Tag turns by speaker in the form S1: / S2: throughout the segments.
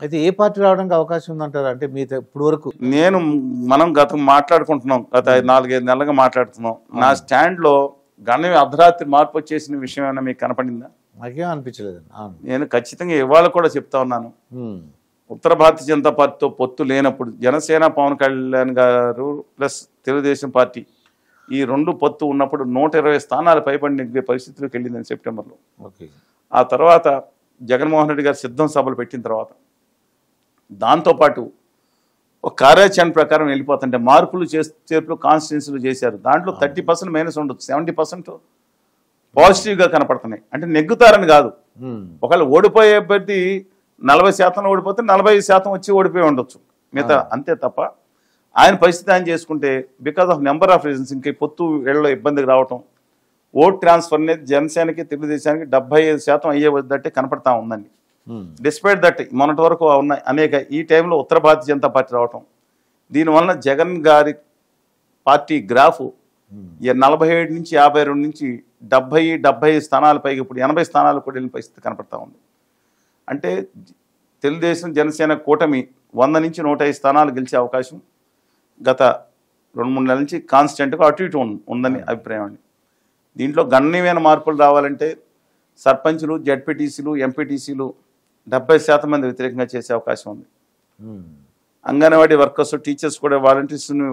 S1: అయితే ఏ పార్టీ రావడానికి అవకాశం ఉందంటారు? అంటే మీ ఇప్పుడు వరకు
S2: మనం మాట్లాడుకుంటున్నాం, గత 4-5 నెలలుగా మాట్లాడుతున్నాం. నా స్టాండ్లో గణనీయ అర్ధరాత్రి మార్పు వచ్చేసిన విషయం ఏమైనా మీకు కనపడిందా?
S1: నాకేం అనిపించలేదండి.
S2: నేను ఖచ్చితంగా ఇవాళ కూడా చెప్తా ఉన్నాను, ఉత్తర భారతీయ జనతా పార్టీతో పొత్తు లేనప్పుడు జనసేన పవన్ కళ్యాణ్ గారు ప్లస్ తెలుగుదేశం పార్టీ ఈ రెండు పొత్తు ఉన్నప్పుడు 120 స్థానాలు పైబడి నెగ్గే పరిస్థితిలోకి వెళ్ళిందని సెప్టెంబర్లో. ఆ తర్వాత జగన్మోహన్ రెడ్డి గారు సిద్ధం సభలు పెట్టిన తర్వాత దాంతోపాటు ఒక కార్యాచరణ ప్రకారం వెళ్ళిపోతుంటే మార్పులు చేర్పులు కాన్స్టిట్యున్సీలు చేశారు. దాంట్లో 30% మైనస్ ఉండొచ్చు, 70% పాజిటివ్గా కనపడుతున్నాయి. అంటే నెగ్గుతారని కాదు, ఒకవేళ ఓడిపోయే అభ్యర్థి 40% ఓడిపోతే 45% వచ్చి ఓడిపోయి ఉండొచ్చు మిగతా, అంతే తప్ప ఆయన పరిస్థితి ఆయన చేసుకుంటే because of number of reasons ఇంక పొత్తు ఏళ్ళలో ఇబ్బందికి రావటం, ఓట్ ట్రాన్స్ఫర్ అనేది జనసేనకి తెలుగుదేశానికి 75% అయ్యేదట్టే కనపడతా ఉందండి. డిస్పైట్ దట్ మొన్నటి వరకు ఉన్న అనేక ఈ టైంలో ఉత్తర భారతీయ జనతా పార్టీ రావటం, దీనివల్ల జగన్ గారి పార్టీ గ్రాఫ్ 47 నుంచి 52 నుంచి 70 స్థానాల పైకి ఇప్పుడు 80 స్థానాలు కూడా వెళ్ళిన పరిస్థితి కనపడతా ఉంది. అంటే తెలుగుదేశం జనసేన కూటమి 100 నుంచి 105 స్థానాలు గెలిచే అవకాశం గత 2-3 నెలల నుంచి కాన్స్టెంట్గా అటు ఇటు ఉందని అభిప్రాయం అండి. దీంట్లో గణనీయమైన మార్పులు రావాలంటే సర్పంచులు, జడ్పీటీసీలు, ఎంపీటీసీలు 70% మంది వ్యతిరేకంగా చేసే అవకాశం ఉంది. అంగన్వాడీ వర్కర్స్, టీచర్స్ కూడా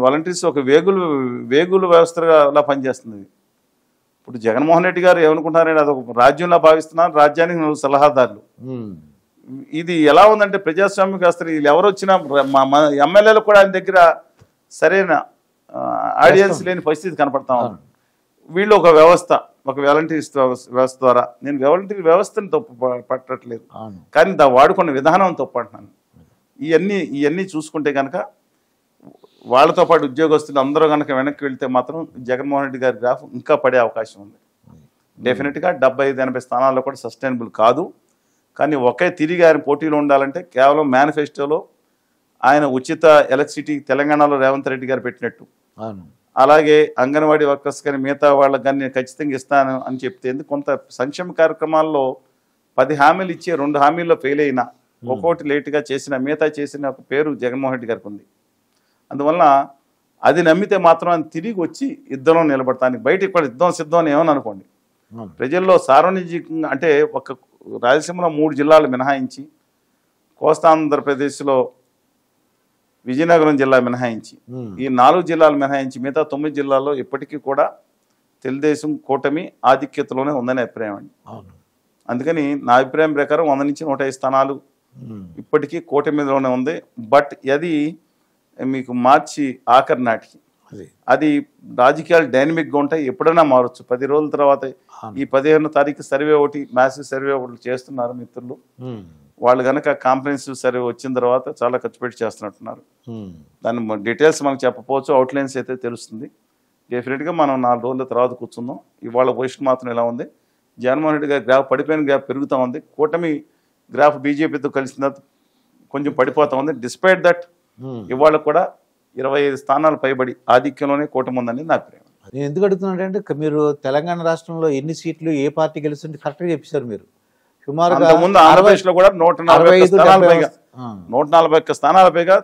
S2: వాలంటీర్స్ ఒక వేగుల వ్యవస్థగా పనిచేస్తుంది. ఇప్పుడు జగన్మోహన్ రెడ్డి గారు ఏమనుకుంటున్నారంటే అదొక రాజ్యంలా భావిస్తున్నారు, రాజ్యానికి 4 సలహాదారులు. ఇది ఎలా ఉందంటే ప్రజాస్వామ్య వ్యవస్థ, వీళ్ళు ఎవరు వచ్చినా ఎమ్మెల్యేలు కూడా ఆయన దగ్గర సరైన ఆడియన్స్ లేని పరిస్థితి కనపడతా ఉంది. వీళ్ళు ఒక వ్యవస్థ, ఒక వాలంటీర్స్ వ్యవస్థ ద్వారా, నేను వాలంటీర్ వ్యవస్థని తప్పు పట్టట్లేదు, కానీ వాడుకున్న విధానం తప్పు అంటున్నాను. ఇవన్నీ చూసుకుంటే కనుక వాళ్ళతో పాటు ఉద్యోగస్తులు అందరూ కనుక వెనక్కి వెళ్తే మాత్రం జగన్మోహన్ రెడ్డి గారి గ్రాఫ్ ఇంకా పడే అవకాశం ఉంది. డెఫినెట్గా 75-80 స్థానాల్లో కూడా సస్టైనబుల్ కాదు. కానీ ఒకే తిరిగి ఆయన పోటీలో ఉండాలంటే కేవలం మేనిఫెస్టోలో ఆయన ఉచిత ఎలక్ట్రిసిటీ తెలంగాణలో రేవంత్ రెడ్డి గారు పెట్టినట్టు, అలాగే అంగన్వాడీ వర్కర్స్ కానీ మిగతా వాళ్ళకి కానీ నేను ఖచ్చితంగా ఇస్తాను అని చెప్తే, కొంత సంక్షేమ కార్యక్రమాల్లో 10 హామీలు ఇచ్చే 2 హామీల్లో ఫెయిల్ అయినా ఒక్కోటి లేటుగా చేసిన మిగతా చేసిన ఒక పేరు జగన్మోహన్ రెడ్డి గారికి ఉంది. అందువలన అది నమ్మితే మాత్రం ఆయన తిరిగి వచ్చి యుద్ధంలో నిలబడతానికి, బయట ఇక్కడ యుద్ధం సిద్ధం అని ఏమని అనుకోండి, ప్రజల్లో సార్వజనికంగా అంటే ఒక రాయలసీమలో 3 జిల్లాలు మినహాయించి, కోస్తాంధ్రప్రదేశ్లో విజయనగరం జిల్లా మినహాయించి, ఈ 4 జిల్లాలు మినహాయించి మిగతా 9 జిల్లాల్లో ఇప్పటికీ కూడా తెలుగుదేశం కూటమి ఆధిక్యతలోనే ఉందని అభిప్రాయం అండి. అందుకని నా అభిప్రాయం ప్రకారం 100 నుంచి 105 స్థానాలు ఇప్పటికీ కూటమిలోనే ఉంది. బట్ అది మీకు మార్చి ఆఖరి నాటికి అది రాజకీయాలు డైనమిక్గా ఉంటాయి, ఎప్పుడైనా మారచ్చు. 10 రోజుల తర్వాత ఈ 15వ తారీఖు సర్వే ఒకటి, మ్యాసివ్ సర్వే ఒకటి చేస్తున్నారు మిత్రులు. వాళ్ళు కనుక కాంప్రహెన్సివ్ సర్వే వచ్చిన తర్వాత చాలా ఖర్చు పెట్టి చేస్తున్నట్టున్నారు. దాని డీటెయిల్స్ మనకు చెప్పకపోవచ్చు, అవుట్లైన్స్ అయితే తెలుస్తుంది. డెఫినెట్గా మనం 4 రోజుల తర్వాత కూర్చుందాం. ఇవాళ పొజిషన్ మాత్రం ఎలా ఉంది, జగన్మోహన్ రెడ్డి గారి గ్రాఫ్ పడిపోయిన గ్రాఫ్ పెరుగుతూ ఉంది, కూటమి గ్రాఫ్ బీజేపీతో కలిసిన తర్వాత కొంచెం పడిపోతూ ఉంది. డిస్పైట్ దట్ ఇవాళ కూడా 25 స్థానాలు పైబడి ఆధిక్యంలోనే కూటమి ఉందని నా అభిప్రాయం.
S1: నేను ఎందుకు అడుగుతున్నానంటే, మీరు తెలంగాణ రాష్ట్రంలో ఎన్ని సీట్లు ఏ పార్టీ గెలుస్తుంటే కరెక్ట్గా చెప్పారు మీరు. సుమారుగా
S2: ముందు ఆంధ్రప్రదేశ్లో కూడా 140 స్థానాల పైగా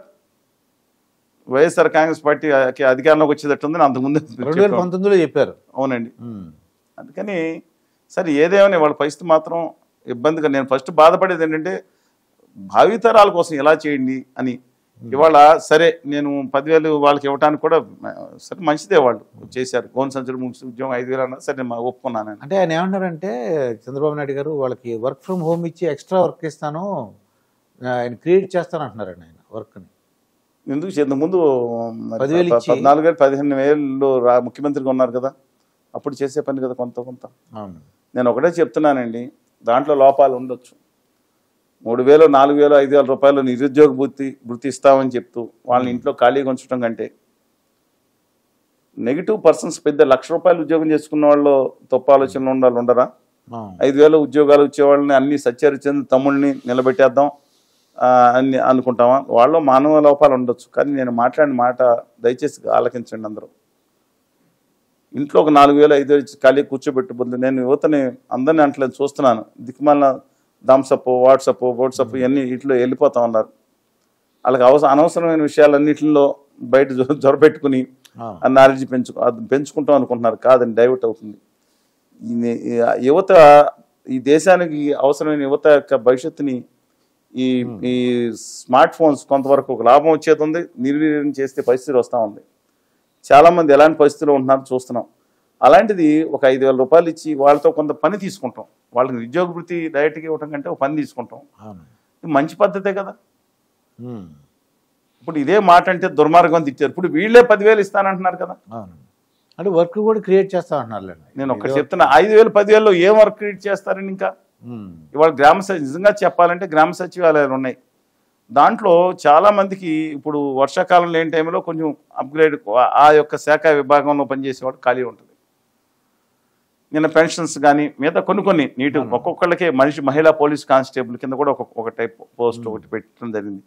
S2: వైఎస్ఆర్ కాంగ్రెస్ పార్టీ అధికారంలోకి వచ్చేటట్టుంది అంతకుముందు
S1: 2019లో చెప్పారు.
S2: అవునండి. అందుకని సరే ఏదేమైనా వాళ్ళ పరిస్థితి మాత్రం ఇబ్బందిగా, నేను ఫస్ట్ బాధపడేది ఏంటంటే భావితరాల కోసం ఎలా చేయండి అని. ఇవాళ సరే నేను 10,000 వాళ్ళకి ఇవ్వడానికి కూడా సరే మంచిదే, వాళ్ళు చేశారు. గోన్ సంచులు ముగిసి ఉద్యోగం 5,000 అన్నా సరే నేను ఒప్పుకున్నాను.
S1: అంటే ఆయన ఏమంటారంటే చంద్రబాబు నాయుడు గారు వాళ్ళకి వర్క్ ఫ్రమ్ హోమ్ ఇచ్చి ఎక్స్ట్రా వర్క్ ఇస్తాను, ఆయన క్రియేట్ చేస్తాను అంటున్నారండి ఆయన వర్క్ని.
S2: ఎందుకు ముందు 14,000-15,000 ముఖ్యమంత్రిగా ఉన్నారు కదా, అప్పుడు చేసే పని కదా కొంత. నేను ఒకటే చెప్తున్నానండి, దాంట్లో లోపాలు ఉండొచ్చు. 3,000, 4,000, 5,000 రూపాయలు నిరుద్యోగ వృత్తి ఇస్తామని చెప్తూ వాళ్ళని ఇంట్లో ఖాళీగా ఉంచడం కంటే, నెగిటివ్ పర్సన్స్ పెద్ద ₹1,00,000 ఉద్యోగం చేసుకున్న వాళ్ళు తప్పు ఆలోచనలు ఉండరా? 5,000 ఉద్యోగాలు వచ్చేవాళ్ళని అన్ని సత్యరిచంద్ర తమ్ముళ్ళని నిలబెట్టేద్దాం అని అనుకుంటామా? వాళ్ళు మానవ లోపాలు ఉండొచ్చు, కానీ నేను మాట్లాడిన మాట దయచేసి ఆలకించండి అందరూ. ఇంట్లో ఒక 4,000, 5,000 ఖాళీ కూర్చోబెట్టు బదులు, నేను యువతని అందరినీ అంటలేదు చూస్తున్నాను, దిక్కుమాలిన థమ్సప్ వాట్సప్ ఇవన్నీ వీటిలో వెళ్ళిపోతా ఉన్నారు. వాళ్ళకి అనవసరమైన విషయాలన్నింటిలో బయట జొరబెట్టుకుని ఆ నాలెడ్జ్ పెంచుకుంటాం అనుకుంటున్నారు. కాదండి, డైవర్ట్ అవుతుంది. యువత, ఈ దేశానికి అవసరమైన యువత యొక్క భవిష్యత్తుని ఈ స్మార్ట్ ఫోన్స్ కొంతవరకు ఒక లాభం వచ్చేది ఉంది, నిర్వీర్యం చేస్తే పరిస్థితి వస్తూ ఉంది. చాలామంది ఎలాంటి పరిస్థితుల్లో ఉంటున్నారో చూస్తున్నాం. అలాంటిది ఒక 5,000 రూపాయలు ఇచ్చి వాళ్ళతో కొంత పని తీసుకుంటాం. వాళ్ళకి నిరుద్యోగ వృత్తి డైరెక్ట్గా ఇవ్వటం కంటే ఒక పని తీసుకుంటాం. ఇది మంచి పద్ధతే కదా. ఇప్పుడు ఇదే మాట అంటే దుర్మార్గం తిట్టారు. ఇప్పుడు వీళ్ళే 10,000 ఇస్తానంటున్నారు కదా.
S1: అంటే వర్క్ కూడా క్రియేట్ చేస్తా అంటున్నారు.
S2: నేను ఒకటి చెప్తున్నా, 5,000 10,000లో ఏం వర్క్ క్రియేట్ చేస్తారని. ఇంకా ఇవాళ నిజంగా చెప్పాలంటే గ్రామ సచివాలయాలు ఉన్నాయి. దాంట్లో చాలా మందికి ఇప్పుడు వర్షాకాలం లేని టైంలో కొంచెం అప్గ్రేడ్ ఆ యొక్క శాఖ విభాగంలో పనిచేసేవాడు ఖాళీ ఉంటుంది. నిన్న పెన్షన్స్ కానీ మిగతా కొన్ని నీటి ఒక్కొక్కళ్ళకే మహిళా పోలీస్ కానిస్టేబుల్ కింద కూడా ఒక టైప్ పోస్ట్ ఒకటి పెట్టడం జరిగింది.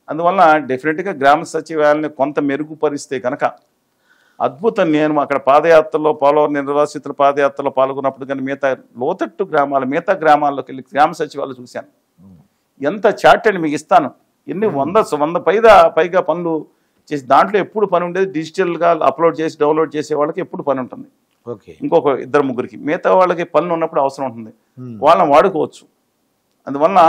S2: అందువల్ల డెఫినెట్గా గ్రామ సచివాలయాన్ని కొంత మెరుగుపరిస్తే కనుక అద్భుతం. నేను అక్కడ పాదయాత్రలో పోలవరం నిర్వాసితుల పాదయాత్రలో పాల్గొన్నప్పుడు కానీ లోతట్టు మిగతా గ్రామాల్లోకి వెళ్ళి గ్రామ సచివాలయం చూశాను. ఎంత చాట్ అండి మీకు ఇస్తాను, ఎన్ని 100 పైగా పనులు చేసి దాంట్లో ఎప్పుడు పని ఉండేది డిజిటల్గా అప్లోడ్ చేసి డౌన్లోడ్ చేసే వాళ్ళకి ఎప్పుడు పని ఉంటుంది. ఇంకొక 2-3కి మిగతా వాళ్ళకి పనులు ఉన్నప్పుడు అవసరం ఉంటుంది, వాళ్ళని వాడుకోవచ్చు. అందువల్ల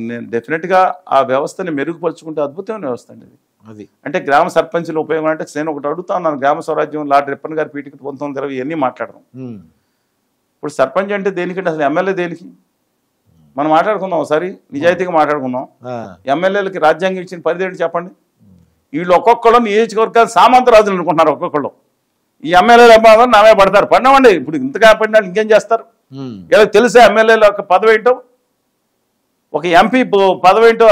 S2: నేను డెఫినెట్గా ఆ వ్యవస్థని మెరుగుపరుచుకుంటే అద్భుతమైన వ్యవస్థ అండి అది. అంటే గ్రామ సర్పంచుల ఉపయోగం అంటే నేను ఒకటి అడుగుతా ఉన్నాను. గ్రామ స్వరాజ్యం లార్డ్ రిప్పన్ గారి పీఠిక 1920 ఇవన్నీ మాట్లాడడం. ఇప్పుడు సర్పంచ్ అంటే దేనికంటే అసలు ఎమ్మెల్యే దేనికి మనం మాట్లాడుకుందాం, ఒకసారి నిజాయితీగా మాట్లాడుకుందాం. ఎమ్మెల్యేలకి రాజ్యాంగం ఇచ్చిన పరిధి ఏంటి చెప్పండి. వీళ్ళు ఒక్కొక్కళ్ళు నియోజకవర్గాలు సామంతరాజులు అనుకుంటున్నారు. ఒక్కొక్కళ్ళు ఈ ఎమ్మెల్యేలు ఏమో నామే పడతారు. పడినామండి ఇప్పుడు ఇంతగా పడినా ఇంకేం చేస్తారు. ఇలా తెలుసా ఎమ్మెల్యేల ఒక పదవి ఏంటో, ఒక ఎంపీ పదవి ఏంటో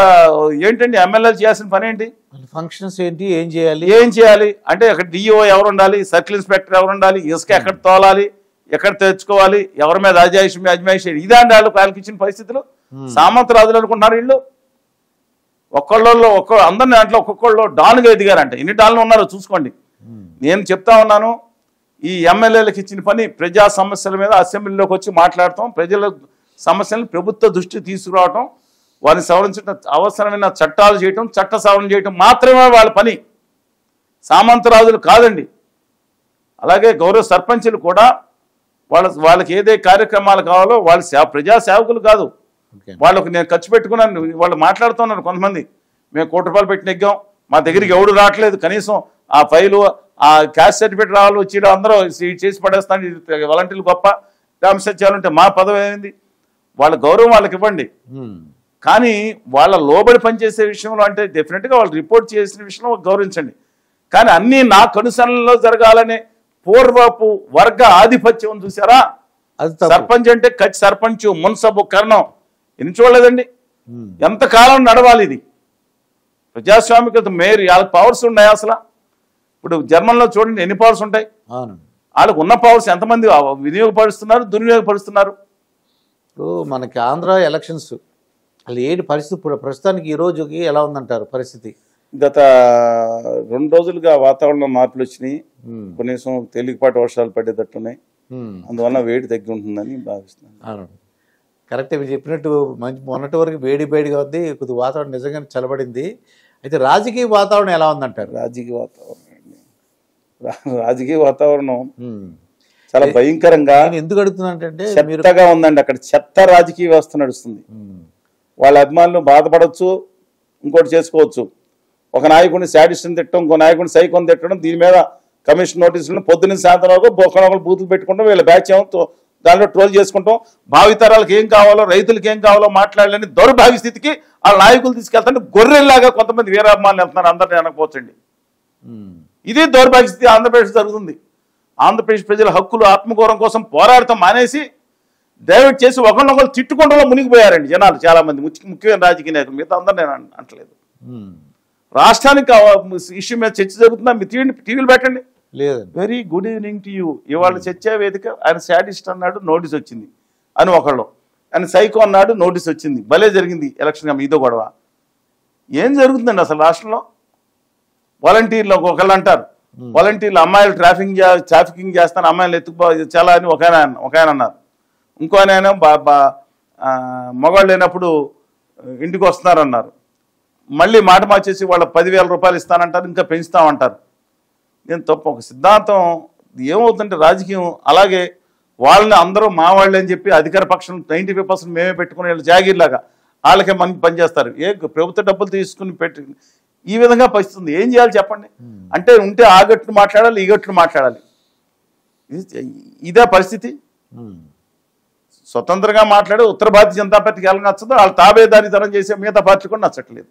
S2: ఏంటండి ఎమ్మెల్యేలు చేయాల్సిన పని ఏంటి,
S1: ఫంక్షన్స్ ఏంటి, ఏం చేయాలి
S2: అంటే అక్కడ డిఓ ఎవరు ఉండాలి, సర్కిల్ ఇన్స్పెక్టర్ ఎవరు ఉండాలి, ఇసుక ఎక్కడ తోలాలి, ఎక్కడ తెచ్చుకోవాలి, ఎవరి మీద అజమాయిషి ఇదాండి వాళ్ళకి ఇచ్చిన పరిస్థితులు. సామంతరాజులు అనుకుంటున్నారు వీళ్ళు. అందరిని దాంట్లో ఒక్కొక్కళ్ళు డాన్గా ఎదిగారంట. ఎన్ని డాన్లు ఉన్నారో చూసుకోండి. నేను చెప్తా ఉన్నాను, ఈ ఎమ్మెల్యేలకు ఇచ్చిన పని ప్రజా సమస్యల మీద అసెంబ్లీలోకి వచ్చి మాట్లాడటం, ప్రజల సమస్యలను ప్రభుత్వ దృష్టికి తీసుకురావటం, వారిని సవరించడం, అవసరమైన చట్టాలు చేయటం, చట్ట సవరణ చేయటం మాత్రమే వాళ్ళ పని. సామంతరాజులు కాదండి. అలాగే గౌరవ సర్పంచులు కూడా వాళ్ళకి ఏదే కార్యక్రమాలు కావాలో వాళ్ళు ప్రజా సేవకులు కాదు. వాళ్ళకు నేను ఖర్చు పెట్టుకున్నాను, వాళ్ళు మాట్లాడుతున్నారు కొంతమంది, మేము ₹1 పెట్టి నెగ్గాం, మా దగ్గరికి ఎవడు రావట్లేదు, కనీసం ఆ ఫైలు ఆ క్యాస్ట్ సర్టిఫికేట్ రావాలి వచ్చి అందరూ చేసి పడేస్తాను, వాలంటీర్లు గొప్ప, గ్రామ సచివాలయం ఉంటే మా పదవి అయింది. వాళ్ళ గౌరవం వాళ్ళకి ఇవ్వండి. కానీ వాళ్ళ లోబడి పనిచేసే విషయంలో అంటే డెఫినెట్గా వాళ్ళు రిపోర్ట్ చేసిన విషయంలో గౌరవించండి. కానీ అన్నీ నా కనుసరణలో జరగాలనే పూర్వపు వర్గ ఆధిపత్యం చూసారా. సర్పంచ్ అంటే సర్పంచ్ మున్సబు కరణం ఎన్ని చూడలేదండి. ఎంతకాలం నడవాలి ఇది ప్రజాస్వామికత. మేయర్ వాళ్ళకి పవర్స్ ఉన్నాయి అసలు. ఇప్పుడు జర్మన్లో చూడండి ఎన్ని పవర్స్ ఉంటాయి. వాళ్ళకు ఉన్న పవర్స్ ఎంతమంది వినియోగపరుస్తున్నారు, దుర్వినియోగపరుస్తున్నారు.
S1: ఇప్పుడు మనకి ఆంధ్ర ఎలక్షన్స్ అసలు ఏంటి పరిస్థితి ప్రస్తుతానికి ఈ రోజుకి ఎలా ఉందంటారు పరిస్థితి?
S2: గత 2 రోజులుగా వాతావరణంలో మార్పులు వచ్చినాయి. కనీసం తేలికపాటి వర్షాలు పడేటట్టున్నాయి. అందువల్ల వేడి తగ్గి ఉంటుందని భావిస్తున్నాను.
S1: కరెక్టే మీరు చెప్పినట్టు. మొన్నటి వరకు వేడిగా ఉంది, కొద్ది వాతావరణం నిజంగానే చల్లబడింది. అయితే రాజకీయ వాతావరణం ఎలా ఉందంటారు?
S2: రాజకీయ వాతావరణం చాలా భయంకరంగా
S1: ఎందుకు అడుగుతున్నానంటే
S2: చెత్తగా ఉందండి. అక్కడ చెత్త రాజకీయ వ్యవస్థ నడుస్తుంది. వాళ్ళ అభిమానులు బాధపడవచ్చు, ఇంకోటి చేసుకోవచ్చు. ఒక నాయకుడిని శాడిస్ట్ని తిట్టడం, ఇంకో నాయకుడిని సైకోని తిట్టడం, దీని మీద కమిషన్ నోటీసులను పొద్దున్న సాయంత్రం వరకు ఒకరు బూతులు పెట్టుకుంటాం, వీళ్ళ బ్యాచ్ ఏమో దాంట్లో ట్రోల్ చేసుకుంటాం. భావితరాలకు ఏం కావాలో, రైతులకు ఏం కావాలో మాట్లాడాలని దౌర్భాగ్య స్థితికి వాళ్ళ నాయకులు తీసుకెళ్తాంటే గొర్రెల్లాగా కొంతమంది వీరాభిమానులు వెళ్తున్నారు. అందరినీ అనకపోవచ్చండి. ఇది దౌర్భాగ్య స్థితి ఆంధ్రప్రదేశ్ జరుగుతుంది. ఆంధ్రప్రదేశ్ ప్రజల హక్కులు ఆత్మగౌరవం కోసం పోరాడటం మానేసి డైవర్ట్ చేసి ఒకరినొకరు తిట్టుకుంటూ మునిగిపోయారండి జనాలు. చాలా మంది ముఖ్యమైన రాజకీయ నాయకులు, మిగతా అందరూ నేను అంటలేదు. రాష్ట్రానికి ఇష్యూ మీద చర్చ జరుగుతుందా? మీ టీవీలు పెట్టండి. Very good evening to you. ఇవాళ చర్చా వేదిక. ఆయన శాడిస్ట్ అన్నాడు, నోటీస్ వచ్చింది అని ఒకళ్ళు. ఆయన సైకో అన్నాడు, నోటీస్ వచ్చింది. భలే జరిగింది ఎలక్షన్. ఇదో గొడవ. ఏం జరుగుతుందండి అసలు రాష్ట్రంలో? వాలంటీర్లు ఒకళ్ళు అంటారు, వాలంటీర్లు అమ్మాయిలు ట్రాఫికింగ్ చేస్తాను, అమ్మాయిలు ఎత్తుకుపో చాలా అని ఒక ఆయన అన్నారు. ఇంకో ఆయన మగవాళ్ళు లేనప్పుడు ఇంటికి వస్తున్నారన్నారు, మళ్ళీ మాట మార్చేసి వాళ్ళ 10,000 రూపాయలు ఇస్తానంటారు, ఇంకా పెంచుతామంటారు. నేను తప్పు. ఒక సిద్ధాంతం ఏమవుతుందంటే రాజకీయం అలాగే వాళ్ళని అందరూ మా వాళ్ళే అని చెప్పి అధికార పక్షం 95% మేమే పెట్టుకుని వీళ్ళు జాగీర్లాగా వాళ్ళకే మనకి పనిచేస్తారు. ప్రభుత్వ డబ్బులు తీసుకుని పెట్టి ఈ విధంగా పరిస్థితుంది. ఏం చేయాలి చెప్పండి? అంటే ఉంటే ఆ గట్లు మాట్లాడాలి, ఈ గట్లు మాట్లాడాలి. ఇదే పరిస్థితి. స్వతంత్రంగా మాట్లాడే ఉత్తర భారతీయ జనతా పార్టీకి ఎలా నచ్చదో వాళ్ళు తాబేదారితనం చేసే మిగతా పార్టీ కూడా నచ్చట్లేదు.